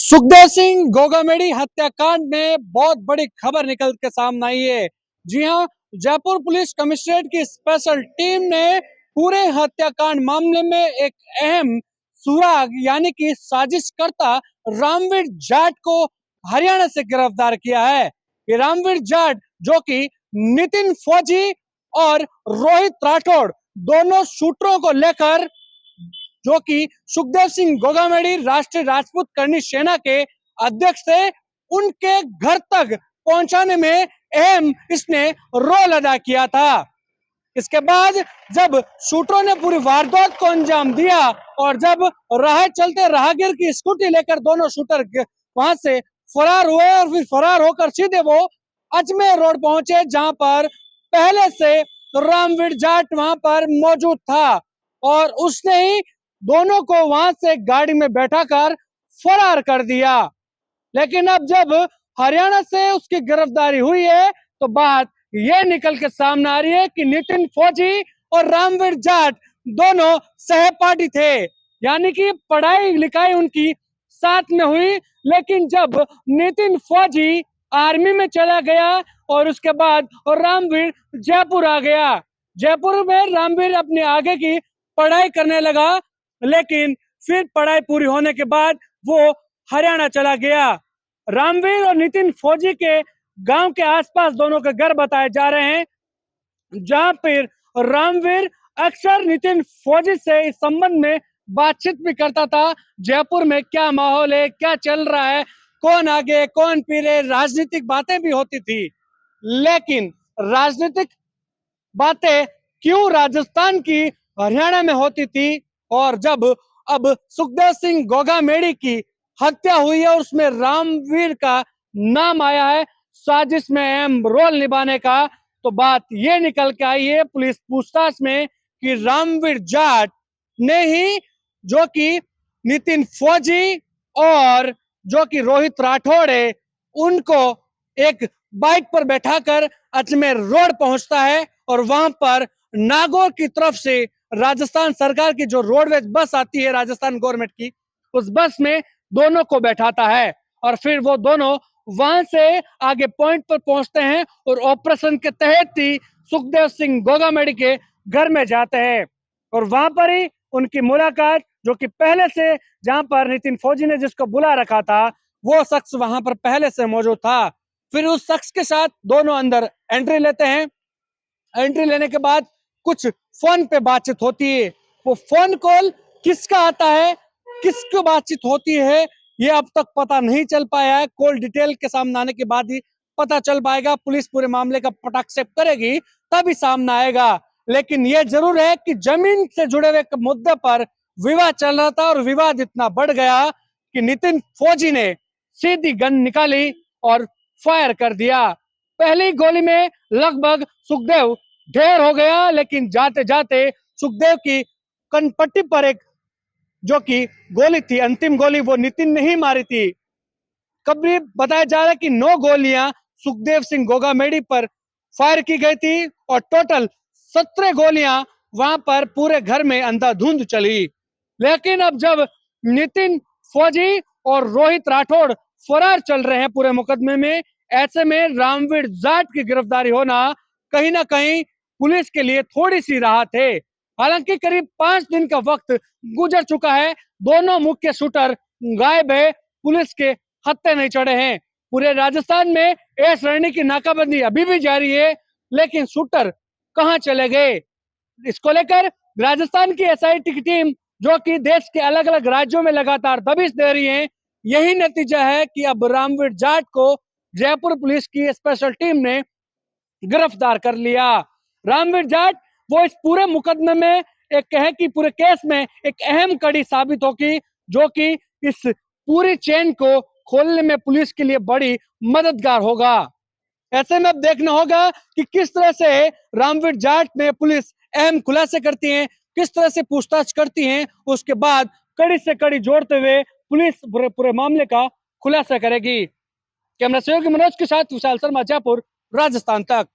सुखदेव सिंह गोगामेडी हत्याकांड में बहुत बड़ी खबर निकल के सामने आई है। जी हां, जयपुर पुलिस कमिश्नरेट की स्पेशल टीम ने पूरे हत्याकांड मामले में एक अहम सुराग यानी कि साजिशकर्ता रामवीर जाट को हरियाणा से गिरफ्तार किया है। ये रामवीर जाट जो कि नितिन फौजी और रोहित राठौड़ दोनों शूटरों को लेकर जो कि सुखदेव सिंह गोगामेडी राष्ट्रीय राजपूत करनी सेना के अध्यक्ष थे, उनके घर तक पहुंचाने में अहम इसने रोल अदा किया था। इसके बाद जब शूटरों ने पूरी वारदात को अंजाम दिया और जब राह चलते राहगीर की स्कूटी लेकर दोनों शूटर वहां से फरार हुए और फिर फरार होकर सीधे वो अजमेर रोड पहुंचे, जहां पर पहले से रामवीर जाट वहां पर मौजूद था और उसने ही दोनों को वहां से गाड़ी में बैठाकर फरार कर दिया। लेकिन अब जब हरियाणा से उसकी गिरफ्तारी हुई है तो बात ये निकल के सामने आ रही है कि नितिन फौजी और रामवीर जाट दोनों सहपाठी थे, यानी कि पढ़ाई लिखाई उनकी साथ में हुई। लेकिन जब नितिन फौजी आर्मी में चला गया और उसके बाद रामवीर जयपुर आ गया, जयपुर में रामवीर अपने आगे की पढ़ाई करने लगा, लेकिन फिर पढ़ाई पूरी होने के बाद वो हरियाणा चला गया। रामवीर और नितिन फौजी के गांव के आसपास दोनों के घर बताए जा रहे हैं, जहां पर रामवीर अक्सर नितिन फौजी से इस संबंध में बातचीत भी करता था। जयपुर में क्या माहौल है, क्या चल रहा है, कौन आगे कौन पीछे, राजनीतिक बातें भी होती थी। लेकिन राजनीतिक बातें क्यों राजस्थान की हरियाणा में होती थी, और जब अब सुखदेव सिंह गोगामेडी की हत्या हुई है और उसमें रामवीर का नाम आया है साजिश में अहम रोल निभाने का, तो बात ये निकल के आई है पुलिस पूछताछ में कि रामवीर जाट ने ही जो कि नितिन फौजी और जो कि रोहित राठौड़ है उनको एक बाइक पर बैठाकर अजमेर रोड पहुंचता है और वहां पर नागौर की तरफ से राजस्थान सरकार की जो रोडवेज बस आती है राजस्थान गवर्नमेंट की, उस बस में दोनों को बैठाता है और फिर वो दोनों वहां से आगे पॉइंट पर पहुंचते हैं और ऑपरेशन के तहत ही सुखदेव सिंह गोगामेडी के घर में जाते हैं और वहां पर ही उनकी मुलाकात, जो कि पहले से जहां पर नितिन फौजी ने जिसको बुला रखा था वो शख्स वहां पर पहले से मौजूद था। फिर उस शख्स के साथ दोनों अंदर एंट्री लेते हैं। एंट्री लेने के बाद कुछ फोन पे बातचीत होती है। वो फोन कॉल किसका आता है, किसकी बातचीत होती है, ये अब तक पता नहीं चल पाया है। कॉल डिटेल के सामने आने के बाद ही पता चल पाएगा। पुलिस पूरे मामले का पटाक्षेप करेगी तभी सामने आएगा। लेकिन यह जरूर है कि जमीन से जुड़े हुए मुद्दे पर विवाद चल रहा था और विवाद इतना बढ़ गया कि नितिन फौजी ने सीधी गन निकाली और फायर कर दिया। पहली गोली में लगभग सुखदेव ढेर हो गया, लेकिन जाते जाते सुखदेव की कनपट्टी पर एक जो कि गोली थी, अंतिम गोली, वो नितिन ने ही मारी थी। कभी बताया जा रहा है कि 9 गोलियां सुखदेव सिंह गोगामेडी पर फायर की गई थी और टोटल 17 गोलियां वहां पर पूरे घर में अंधाधुंध चली। लेकिन अब जब नितिन फौजी और रोहित राठौड़ फरार चल रहे हैं पूरे मुकदमे में, ऐसे में रामवीर जाट की गिरफ्तारी होना कहीं ना कहीं पुलिस के लिए थोड़ी सी राहत है। हालांकि करीब 5 दिन का वक्त गुजर चुका है, दोनों मुख्य शूटर गायब है, पुलिस के हत्थे नहीं चढ़े हैं। पूरे राजस्थान में एस रैनी की नाकाबंदी अभी भी जारी है, लेकिन शूटर कहां चले गए, इसको लेकर राजस्थान की एसआईटी की टीम जो कि देश के अलग अलग राज्यों में लगातार दबिश दे रही है। यही नतीजा है कि अब रामवीर जाट को जयपुर पुलिस की स्पेशल टीम ने गिरफ्तार कर लिया। रामवीर जाट वो इस पूरे मुकदमे में एक कहे कि पूरे केस में एक अहम कड़ी साबित होगी, जो कि इस पूरी चेन को खोलने में पुलिस के लिए बड़ी मददगार होगा। ऐसे में अब देखना होगा कि किस तरह से रामवीर जाट में पुलिस अहम खुलासे करती है, किस तरह से पूछताछ करती है, उसके बाद कड़ी से कड़ी जोड़ते हुए पुलिस पूरे मामले का खुलासा करेगी। कैमरा सहयोगी मनोज के साथ विशाल शर्मा, जयपुर, राजस्थान तक।